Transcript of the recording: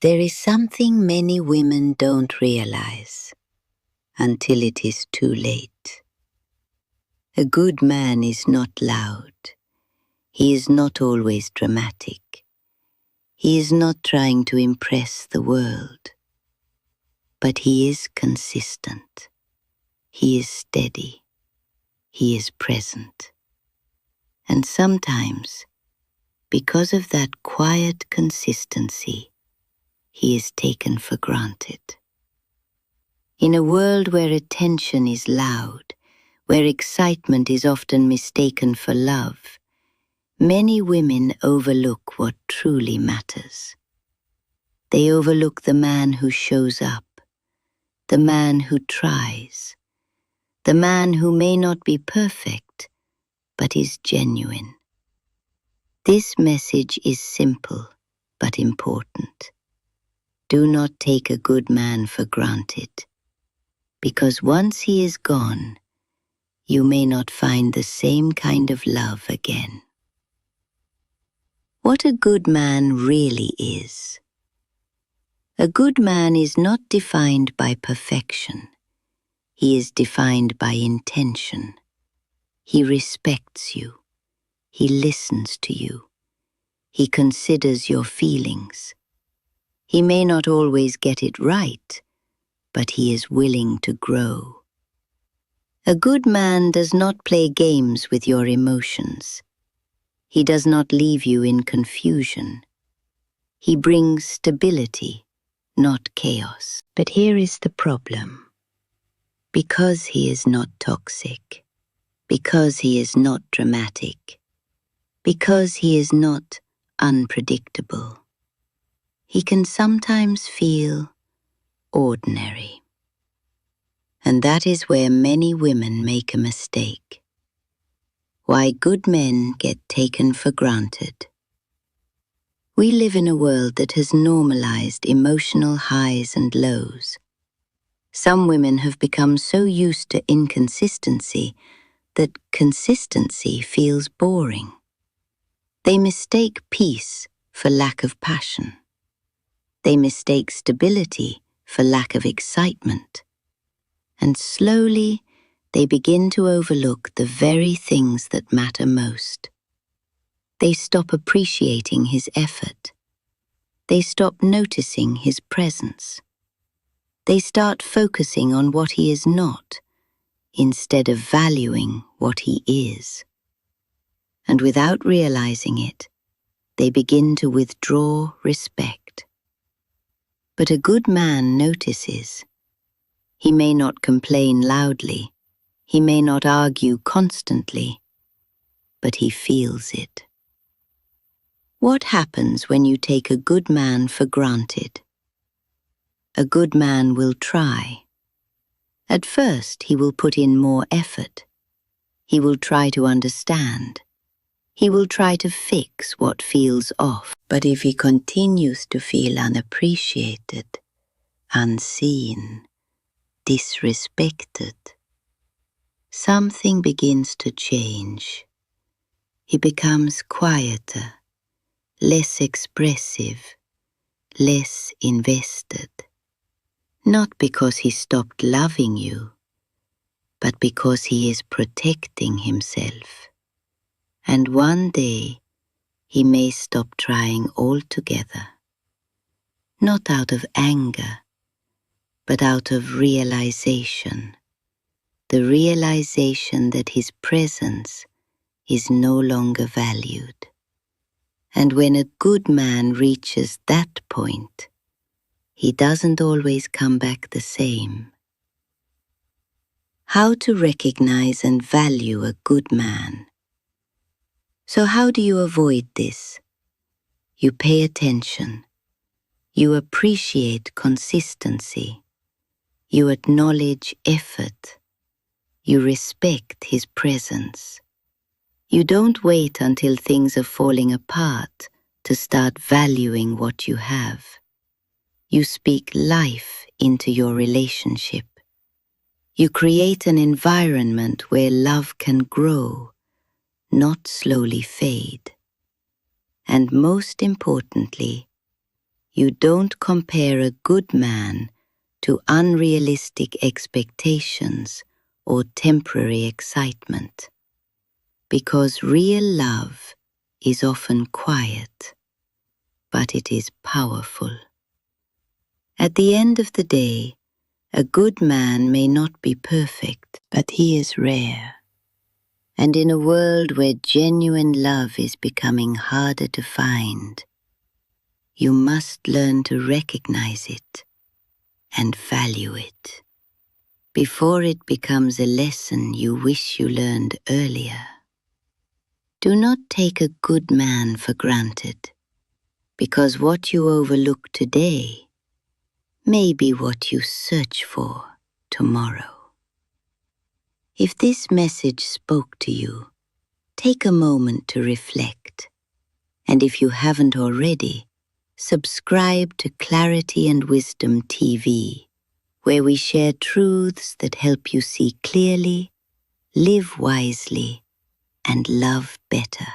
There is something many women don't realize until it is too late. A good man is not loud. He is not always dramatic. He is not trying to impress the world. But he is consistent. He is steady. He is present. And sometimes, because of that quiet consistency, he is taken for granted. In a world where attention is loud, where excitement is often mistaken for love, many women overlook what truly matters. They overlook the man who shows up, the man who tries, the man who may not be perfect, but is genuine. This message is simple, but important. Do not take a good man for granted, because once he is gone, you may not find the same kind of love again. What a good man really is. A good man is not defined by perfection. He is defined by intention. He respects you. He listens to you. He considers your feelings. He may not always get it right, but he is willing to grow. A good man does not play games with your emotions. He does not leave you in confusion. He brings stability, not chaos. But here is the problem. Because he is not toxic, because he is not dramatic, because he is not unpredictable, he can sometimes feel ordinary. And that is where many women make a mistake. Why good men get taken for granted. We live in a world that has normalized emotional highs and lows. Some women have become so used to inconsistency that consistency feels boring. They mistake peace for lack of passion. They mistake stability for lack of excitement. And slowly, they begin to overlook the very things that matter most. They stop appreciating his effort. They stop noticing his presence. They start focusing on what he is not, instead of valuing what he is. And without realizing it, they begin to withdraw respect. But a good man notices. He may not complain loudly, he may not argue constantly, but he feels it. What happens when you take a good man for granted? A good man will try. At first, he will put in more effort. He will try to understand. He will try to fix what feels off. But if he continues to feel unappreciated, unseen, disrespected, something begins to change. He becomes quieter, less expressive, less invested. Not because he stopped loving you, but because he is protecting himself. And one day, he may stop trying altogether. Not out of anger, but out of realization. The realization that his presence is no longer valued. And when a good man reaches that point, he doesn't always come back the same. How to recognize and value a good man. So how do you avoid this? You pay attention. You appreciate consistency. You acknowledge effort. You respect his presence. You don't wait until things are falling apart to start valuing what you have. You speak life into your relationship. You create an environment where love can grow, not slowly fade. And most importantly, You don't compare a good man to unrealistic expectations or temporary excitement, because real love is often quiet, but it is powerful. At the end of the day, a good man may not be perfect, but he is rare. And in a world where genuine love is becoming harder to find, you must learn to recognize it and value it before it becomes a lesson you wish you learned earlier. Do not take a good man for granted, because what you overlook today may be what you search for tomorrow. If this message spoke to you, take a moment to reflect. And if you haven't already, subscribe to Clarity and Wisdom TV, where we share truths that help you see clearly, live wisely, and love better.